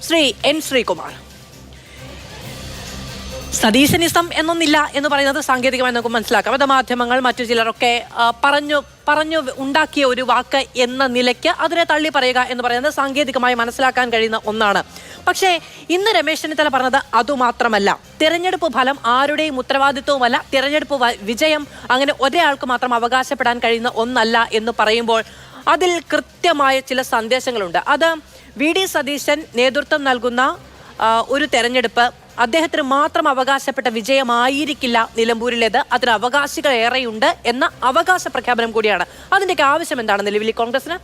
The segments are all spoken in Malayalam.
ശ്രീ എൻ ശ്രീകുമാർ, സതീശനിസം എന്നൊന്നില്ല എന്ന് പറയുന്നത് സാങ്കേതികമായി നമുക്ക് മനസ്സിലാക്കാം. അത് മാധ്യമങ്ങൾ മറ്റു ചിലരൊക്കെ പറഞ്ഞു ഉണ്ടാക്കിയ ഒരു വാക്ക് എന്ന നിലയ്ക്ക് അതിനെ തള്ളി പറയുക എന്ന് പറയുന്നത് സാങ്കേതികമായി മനസ്സിലാക്കാൻ കഴിയുന്ന ഒന്നാണ്. പക്ഷേ ഇന്ന് രമേശ് ചെന്നിത്തല പറഞ്ഞത് അതുമാത്രമല്ല. തിരഞ്ഞെടുപ്പ് ഫലം ആരുടെയും ഉത്തരവാദിത്വവുമല്ല, തിരഞ്ഞെടുപ്പ് വിജയം അങ്ങനെ ഒരാൾക്ക് മാത്രം അവകാശപ്പെടാൻ കഴിയുന്ന ഒന്നല്ല എന്ന് പറയുമ്പോൾ അതിൽ കൃത്യമായ ചില സന്ദേശങ്ങളുണ്ട്. അത് വി.ഡി. സതീശൻ നേതൃത്വം നൽകുന്ന ഒരു തെരഞ്ഞെടുപ്പ് അദ്ദേഹത്തിന് മാത്രം അവകാശപ്പെട്ട വിജയമായിരിക്കില്ല നിലമ്പൂരിലേത്, അതിന് അവകാശികൾ ഏറെയുണ്ട് എന്ന അവകാശ പ്രഖ്യാപനം കൂടിയാണ്. അതിൻ്റെയൊക്കെ ആവശ്യം എന്താണ് നിലവിൽ കോൺഗ്രസിന്?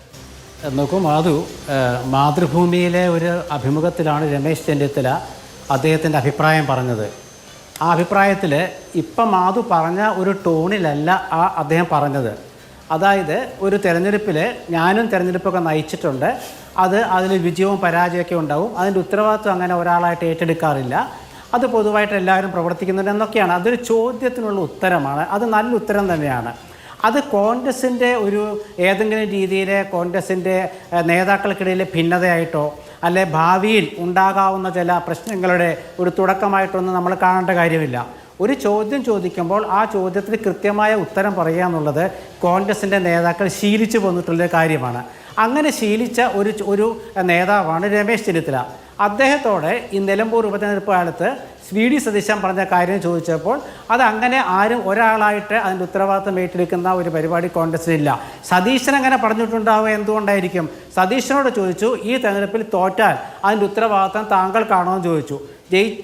നോക്കൂ മാധു, മാതൃഭൂമിയിലെ ഒരു അഭിമുഖത്തിലാണ് രമേശ് ചെന്നിത്തല അദ്ദേഹത്തിൻ്റെ അഭിപ്രായം പറഞ്ഞത്. ആ അഭിപ്രായത്തിൽ ഇപ്പം മാധു പറഞ്ഞ ഒരു ടോണിലല്ല അദ്ദേഹം പറഞ്ഞത്. അതായത് ഒരു തെരഞ്ഞെടുപ്പിൽ ഞാനും തെരഞ്ഞെടുപ്പൊക്കെ നയിച്ചിട്ടുണ്ട്, അതിൽ വിജയവും പരാജയമൊക്കെ ഉണ്ടാവും, അതിൻ്റെ ഉത്തരവാദിത്വം അങ്ങനെ ഒരാളായിട്ട് ഏറ്റെടുക്കാറില്ല, അത് പൊതുവായിട്ട് എല്ലാവരും പ്രവർത്തിക്കുന്നുണ്ട് എന്നൊക്കെയാണ്. അതൊരു ചോദ്യത്തിനുള്ള ഉത്തരമാണ്, അത് നല്ല ഉത്തരം തന്നെയാണ്. അത് കോൺഗ്രസിൻ്റെ ഒരു ഏതെങ്കിലും രീതിയിൽ കോൺഗ്രസിൻ്റെ നേതാക്കൾക്കിടയിലെ ഭിന്നതയായിട്ടോ അല്ലെ ഭാവിയിൽ ഉണ്ടാകാവുന്ന ചില പ്രശ്നങ്ങളുടെ ഒരു തുടക്കമായിട്ടൊന്നും നമ്മൾ കാണേണ്ട കാര്യമില്ല. ഒരു ചോദ്യം ചോദിക്കുമ്പോൾ ആ ചോദ്യത്തിന് കൃത്യമായ ഉത്തരം പറയുക എന്നുള്ളത് കോൺഗ്രസിൻ്റെ നേതാക്കൾ ശീലിച്ചു പോന്നിട്ടുള്ള കാര്യമാണ്. അങ്ങനെ ശീലിച്ച ഒരു നേതാവാണ് രമേശ് ചെന്നിത്തല. അദ്ദേഹത്തോടെ ഈ നിലമ്പൂർ ഉപതെരഞ്ഞെടുപ്പ് കാലത്ത് വി.ഡി. സതീശൻ പറഞ്ഞ കാര്യം ചോദിച്ചപ്പോൾ അതങ്ങനെ ആരും ഒരാളായിട്ട് അതിൻ്റെ ഉത്തരവാദിത്തം ഏറ്റെടുക്കുന്ന ഒരു പരിപാടി കോൺഗ്രസിനില്ല. സതീശൻ അങ്ങനെ പറഞ്ഞിട്ടുണ്ടാവുക എന്തുകൊണ്ടായിരിക്കും? സതീശനോട് ചോദിച്ചു, ഈ തെരഞ്ഞെടുപ്പിൽ തോറ്റാൽ അതിൻ്റെ ഉത്തരവാദിത്തം താങ്കൾക്കാണോ എന്ന് ചോദിച്ചു.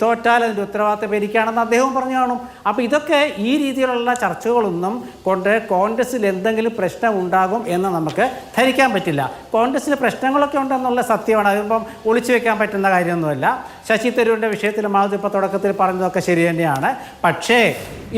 തോറ്റാൽ അതിൻ്റെ ഉത്തരവാദിത്തം എനിക്കാണെന്ന് അദ്ദേഹവും പറഞ്ഞു കാണും. അപ്പോൾ ഇതൊക്കെ ഈ രീതിയിലുള്ള ചർച്ചകളൊന്നും കൊണ്ട് കോൺഗ്രസ്സിൽ എന്തെങ്കിലും പ്രശ്നം ഉണ്ടാകും എന്ന് നമുക്ക് ധരിക്കാൻ പറ്റില്ല. കോൺഗ്രസ്സിൽ പ്രശ്നങ്ങളൊക്കെ ഉണ്ടെന്നുള്ള സത്യമാണ്, അതിപ്പം ഒളിച്ചു വെക്കാൻ പറ്റുന്ന കാര്യമൊന്നുമല്ല. ശശി തരൂരിൻ്റെ വിഷയത്തിൽ മാധു ഇപ്പോൾ തുടക്കത്തിൽ പറഞ്ഞതൊക്കെ ശരി തന്നെയാണ്. പക്ഷേ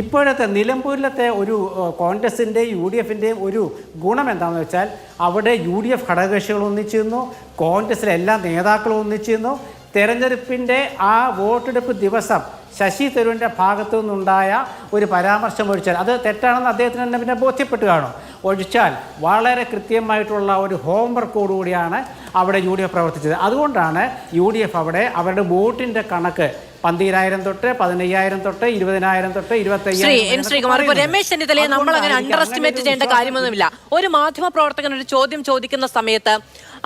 ഇപ്പോഴത്തെ നിലമ്പൂരിലത്തെ ഒരു കോൺഗ്രസിൻ്റെയും UDFിൻ്റെയും ഒരു ഗുണം എന്താണെന്ന് വെച്ചാൽ അവിടെ UDF ഘടകകക്ഷികൾ ഒന്നിച്ചിരുന്നു, കോൺഗ്രസിലെ എല്ലാ നേതാക്കളും ഒന്നിച്ചിരുന്നു. തെരഞ്ഞെടുപ്പിൻ്റെ ആ വോട്ടെടുപ്പ് ദിവസം ശശി തരൂരിൻ്റെ ഭാഗത്തു നിന്നുണ്ടായ ഒരു പരാമർശം ഒഴിച്ചാൽ അത് തെറ്റാണെന്ന് അദ്ദേഹത്തിന് തന്നെ പിന്നെ ബോധ്യപ്പെട്ട് കാണും. ഒഴിച്ചാൽ വളരെ കൃത്യമായിട്ടുള്ള ഒരു ഹോംവർക്കോടുകൂടിയാണ് അവിടെ UDF പ്രവർത്തിച്ചത്. അതുകൊണ്ടാണ് UDF അവിടെ അവരുടെ വോട്ടിൻ്റെ കണക്ക് 12,000 തൊട്ട് 15,000 തൊട്ട് 20,000 തൊട്ട് 25,000. രമേശ് ചെന്നിത്തലയെ നമ്മൾ അങ്ങനെ അണ്ടർ എസ്റ്റിമേറ്റ് ചെയ്യേണ്ട കാര്യമൊന്നുമില്ല. ഒരു മാധ്യമ പ്രവർത്തകൻ ഒരു ചോദ്യം ചോദിക്കുന്ന സമയത്ത്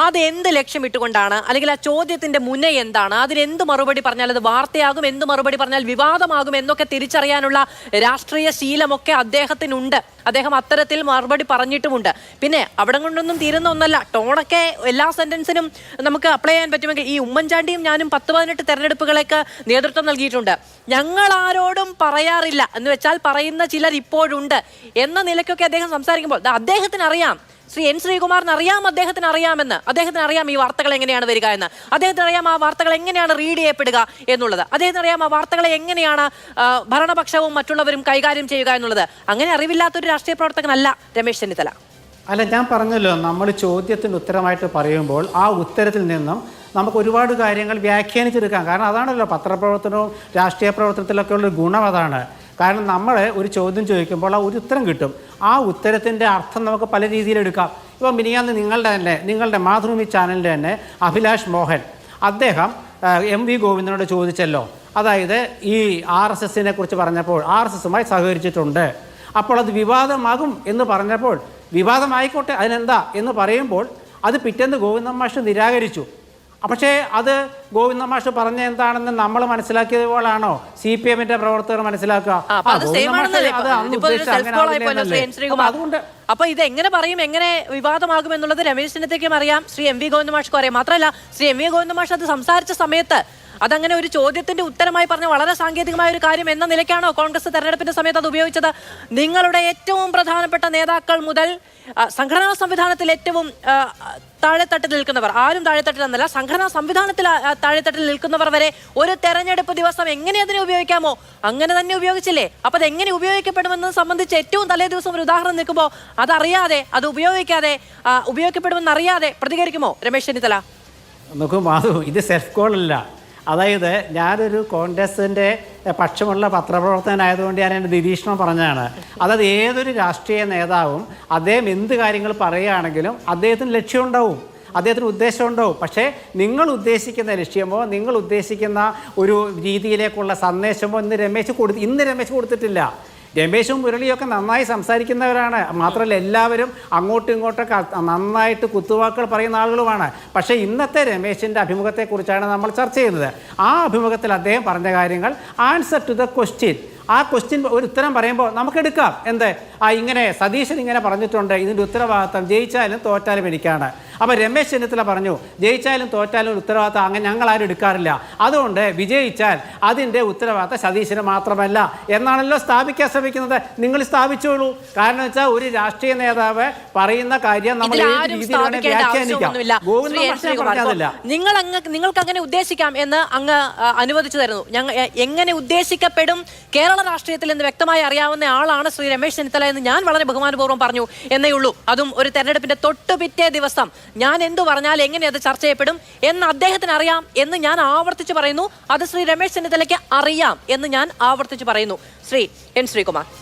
അത് എന്ത് ലക്ഷ്യമിട്ടുകൊണ്ടാണ്, അല്ലെങ്കിൽ ആ ചോദ്യത്തിന്റെ മുന്നേ എന്താണ്, അതിന് എന്ത് മറുപടി പറഞ്ഞാൽ അത് വാർത്തയാകും, എന്ത് മറുപടി പറഞ്ഞാൽ വിവാദമാകും എന്നൊക്കെ തിരിച്ചറിയാനുള്ള രാഷ്ട്രീയ ശീലമൊക്കെ അദ്ദേഹത്തിനുണ്ട്. അദ്ദേഹം അത്തരത്തിൽ മറുപടി പറഞ്ഞിട്ടുമുണ്ട്. പിന്നെ അവിടെ കൊണ്ടൊന്നും തീരുന്ന ഒന്നല്ല, ടോണൊക്കെ എല്ലാ സെന്റൻസിനും നമുക്ക് അപ്ലൈ ചെയ്യാൻ പറ്റുമെങ്കിൽ ഈ ഉമ്മൻചാണ്ടിയും ഞാനും 10-18 തെരഞ്ഞെടുപ്പുകളേക്ക് നേതൃത്വം നൽകിയിട്ടുണ്ട്. ഞങ്ങൾ ആരോടും പറയാറില്ല എന്ന് വെച്ചാൽ പറയുന്ന ചിലർ ഇപ്പോഴുണ്ട് എന്ന നിലയ്ക്കൊക്കെ അദ്ദേഹം സംസാരിക്കുമ്പോൾ അദ്ദേഹത്തിന് അറിയാം, ശ്രീ എൻ ശ്രീകുമാറിന് അറിയാം, അദ്ദേഹത്തിന് അറിയാം ഈ വാർത്തകൾ എങ്ങനെയാണ് വരിക എന്ന്, അദ്ദേഹത്തിന് അറിയാം ആ വാർത്തകൾ എങ്ങനെയാണ് റീഡ് ചെയ്യപ്പെടുക എന്നുള്ളത്, അദ്ദേഹത്തിന് അറിയാം ആ വാർത്തകളെ എങ്ങനെയാണ് ഭരണപക്ഷവും മറ്റുള്ളവരും കൈകാര്യം ചെയ്യുക എന്നുള്ളത്. അങ്ങനെ അറിവില്ലാത്തൊരു രാഷ്ട്രീയ പ്രവർത്തകനല്ല രമേശ് ചെന്നിത്തല. അല്ല, ഞാൻ പറഞ്ഞല്ലോ, നമ്മൾ ചോദ്യത്തിന് ഉത്തരമായിട്ട് പറയുമ്പോൾ ആ ഉത്തരത്തിൽ നിന്നും നമുക്ക് ഒരുപാട് കാര്യങ്ങൾ വ്യാഖ്യാനിച്ചെടുക്കാം. കാരണം അതാണല്ലോ പത്രപ്രവർത്തനവും രാഷ്ട്രീയ പ്രവർത്തനത്തിലൊക്കെ ഉള്ള ഗുണം അതാണ്. കാരണം നമ്മൾ ഒരു ചോദ്യം ചോദിക്കുമ്പോൾ ആ ഒരു ഉത്തരം കിട്ടും. ആ ഉത്തരത്തിൻ്റെ അർത്ഥം നമുക്ക് പല രീതിയിലെടുക്കാം. ഇപ്പോൾ മിനിയാന്ന് നിങ്ങളുടെ മാതൃഭൂമി ചാനലിൻ്റെ തന്നെ അഭിലാഷ് മോഹൻ അദ്ദേഹം MV ഗോവിന്ദനോട് ചോദിച്ചല്ലോ, അതായത് ഈ RSSനെ കുറിച്ച് പറഞ്ഞപ്പോൾ RSSുമായി സഹകരിച്ചിട്ടുണ്ട്, അപ്പോൾ അത് വിവാദമാകും എന്ന് പറഞ്ഞപ്പോൾ വിവാദമായിക്കോട്ടെ അതിനെന്താ എന്ന് പറയുമ്പോൾ അത് പിറ്റേന്ന് ഗോവിന്ദൻ മാഷ് നിരാകരിച്ചു. പക്ഷേ അത് ഗോവിന്ദൻ മാഷ് പറഞ്ഞ എന്താണെന്ന് നമ്മൾ മനസ്സിലാക്കിയത് പോലാണോ CPMന്റെ പ്രവർത്തകർ മനസ്സിലാക്കുക? അതുകൊണ്ട് അപ്പൊ ഇത് എങ്ങനെ പറയും, എങ്ങനെ വിവാദമാകും എന്നുള്ളത് രമേശ് ചെന്നിത്തലയ്ക്കും അറിയാം, ശ്രീ MV ഗോവിന്ദൻ മാഷ്ക്കും അറിയാം. മാത്രമല്ല ശ്രീ MV ഗോവിന്ദൻ മാഷ് അത് സംസാരിച്ച സമയത്ത് അതങ്ങനെ ഒരു ചോദ്യത്തിന്റെ ഉത്തരമായി പറഞ്ഞ വളരെ സാങ്കേതികമായ ഒരു കാര്യം എന്ന നിലയ്ക്കാണോ കോൺഗ്രസ് തെരഞ്ഞെടുപ്പിന്റെ സമയത്ത് അത് ഉപയോഗിച്ചത്? നിങ്ങളുടെ ഏറ്റവും പ്രധാനപ്പെട്ട നേതാക്കൾ മുതൽ സംഘടനാ സംവിധാനത്തിൽ ഏറ്റവും താഴെത്തട്ടിൽ നിൽക്കുന്നവർ, ആരും താഴെത്തട്ടിൽ എന്നല്ല, സംഘടനാ സംവിധാനത്തിൽ താഴെത്തട്ടിൽ നിൽക്കുന്നവർ വരെ ഒരു തെരഞ്ഞെടുപ്പ് ദിവസം എങ്ങനെ അതിനെ ഉപയോഗിക്കാമോ അങ്ങനെ തന്നെ ഉപയോഗിച്ചില്ലേ? അപ്പൊ അത് എങ്ങനെ ഉപയോഗിക്കപ്പെടുമെന്നത് സംബന്ധിച്ച് ഏറ്റവും തലേ ദിവസം ഒരു ഉദാഹരണം നിൽക്കുമ്പോൾ അതറിയാതെ, അത് ഉപയോഗിക്കപ്പെടുമെന്നറിയാതെ പ്രതികരിക്കുമോ രമേശ് ചെന്നിത്തല? നോക്കൂ മാധു, ഇത് സെൽഫ് കോളല്ല. അതായത് ഞാനൊരു കോൺഗ്രസിൻ്റെ പക്ഷമുള്ള പത്രപ്രവർത്തകനായതുകൊണ്ട് ഞാൻ എൻ്റെ നിരീക്ഷണം പറഞ്ഞതാണ്. അതായത് ഏതൊരു രാഷ്ട്രീയ നേതാവും അദ്ദേഹം എന്ത് കാര്യങ്ങൾ പറയുകയാണെങ്കിലും അദ്ദേഹത്തിന് ലക്ഷ്യമുണ്ടാവും. അദ്ദേഹത്തിന് ഉദ്ദേശമുണ്ടാവും. പക്ഷേ നിങ്ങൾ ഉദ്ദേശിക്കുന്ന ലക്ഷ്യമോ നിങ്ങൾ ഉദ്ദേശിക്കുന്ന ഒരു രീതിയിലേക്കുള്ള സന്ദേശമോ ഇന്ന് രമേശ് കൊടുത്തിട്ടില്ല. രമേശും മുരളിയൊക്കെ നന്നായി സംസാരിക്കുന്നവരാണ്. മാത്രമല്ല എല്ലാവരും അങ്ങോട്ടും ഇങ്ങോട്ടൊക്കെ നന്നായിട്ട് കുത്തുവാക്കുകൾ പറയുന്ന ആളുകളുമാണ്. പക്ഷേ ഇന്നത്തെ രമേശിൻ്റെ അഭിമുഖത്തെക്കുറിച്ചാണ് നമ്മൾ ചർച്ച ചെയ്യുന്നത്. ആ അഭിമുഖത്തിൽ അദ്ദേഹം പറഞ്ഞ കാര്യങ്ങൾ ആൻസർ ടു ദ ക്വസ്റ്റ്യൻ, ആ ക്വസ്റ്റ്യൻ ഒരു ഉത്തരം പറയുമ്പോൾ നമുക്കെടുക്കാം. ഇങ്ങനെ സതീശൻ ഇങ്ങനെ പറഞ്ഞിട്ടുണ്ട്, ഇതിൻ്റെ ഉത്തരവാദിത്തം ജയിച്ചാലും തോറ്റാലും എനിക്കാണ്. അപ്പോൾ രമേശ് ചെന്നിത്തല പറഞ്ഞു ജയിച്ചാലും തോറ്റാലും ഒരു ഉത്തരവാദിത്തം അങ്ങനെ ഞങ്ങളാരും എടുക്കാറില്ല, അതുകൊണ്ട് വിജയിച്ചാൽ അതിൻ്റെ ഉത്തരവാദിത്തം സതീശന് മാത്രമല്ല എന്നാണല്ലോ സ്ഥാപിക്കാൻ ശ്രമിക്കുന്നത്. നിങ്ങൾ സ്ഥാപിച്ചോളൂ. കാരണം വെച്ചാൽ ഒരു രാഷ്ട്രീയ നേതാവ് പറയുന്ന കാര്യം നമ്മൾ നിങ്ങൾക്ക് അങ്ങനെ ഉദ്ദേശിക്കാം എന്ന് അങ്ങ് അനുവദിച്ചു തരുന്നു. എങ്ങനെ ഉദ്ദേശിക്കപ്പെടും കേരള രാഷ്ട്രീയത്തിൽ എന്ന് വ്യക്തമായി അറിയാവുന്ന ആളാണ് ശ്രീ രമേശ് ചെന്നിത്തല എന്ന് ഞാൻ വളരെ ബഹുമാനപൂർവ്വം പറഞ്ഞു എന്നേ ഉള്ളൂ. അതും ഒരു തെരഞ്ഞെടുപ്പിന്റെ തൊട്ടുപിറ്റേ ദിവസം ഞാൻ എന്തു പറഞ്ഞാൽ എങ്ങനെ അത് ചർച്ച ചെയ്യപ്പെടും എന്ന് അദ്ദേഹത്തിന് അറിയാം എന്ന് ഞാൻ ആവർത്തിച്ച് പറയുന്നു. അത് ശ്രീ രമേശ് ചെന്നിത്തലയ്ക്ക് അറിയാം എന്ന് ഞാൻ ആവർത്തിച്ച് പറയുന്നു. ശ്രീ എൻ ശ്രീകുമാർ.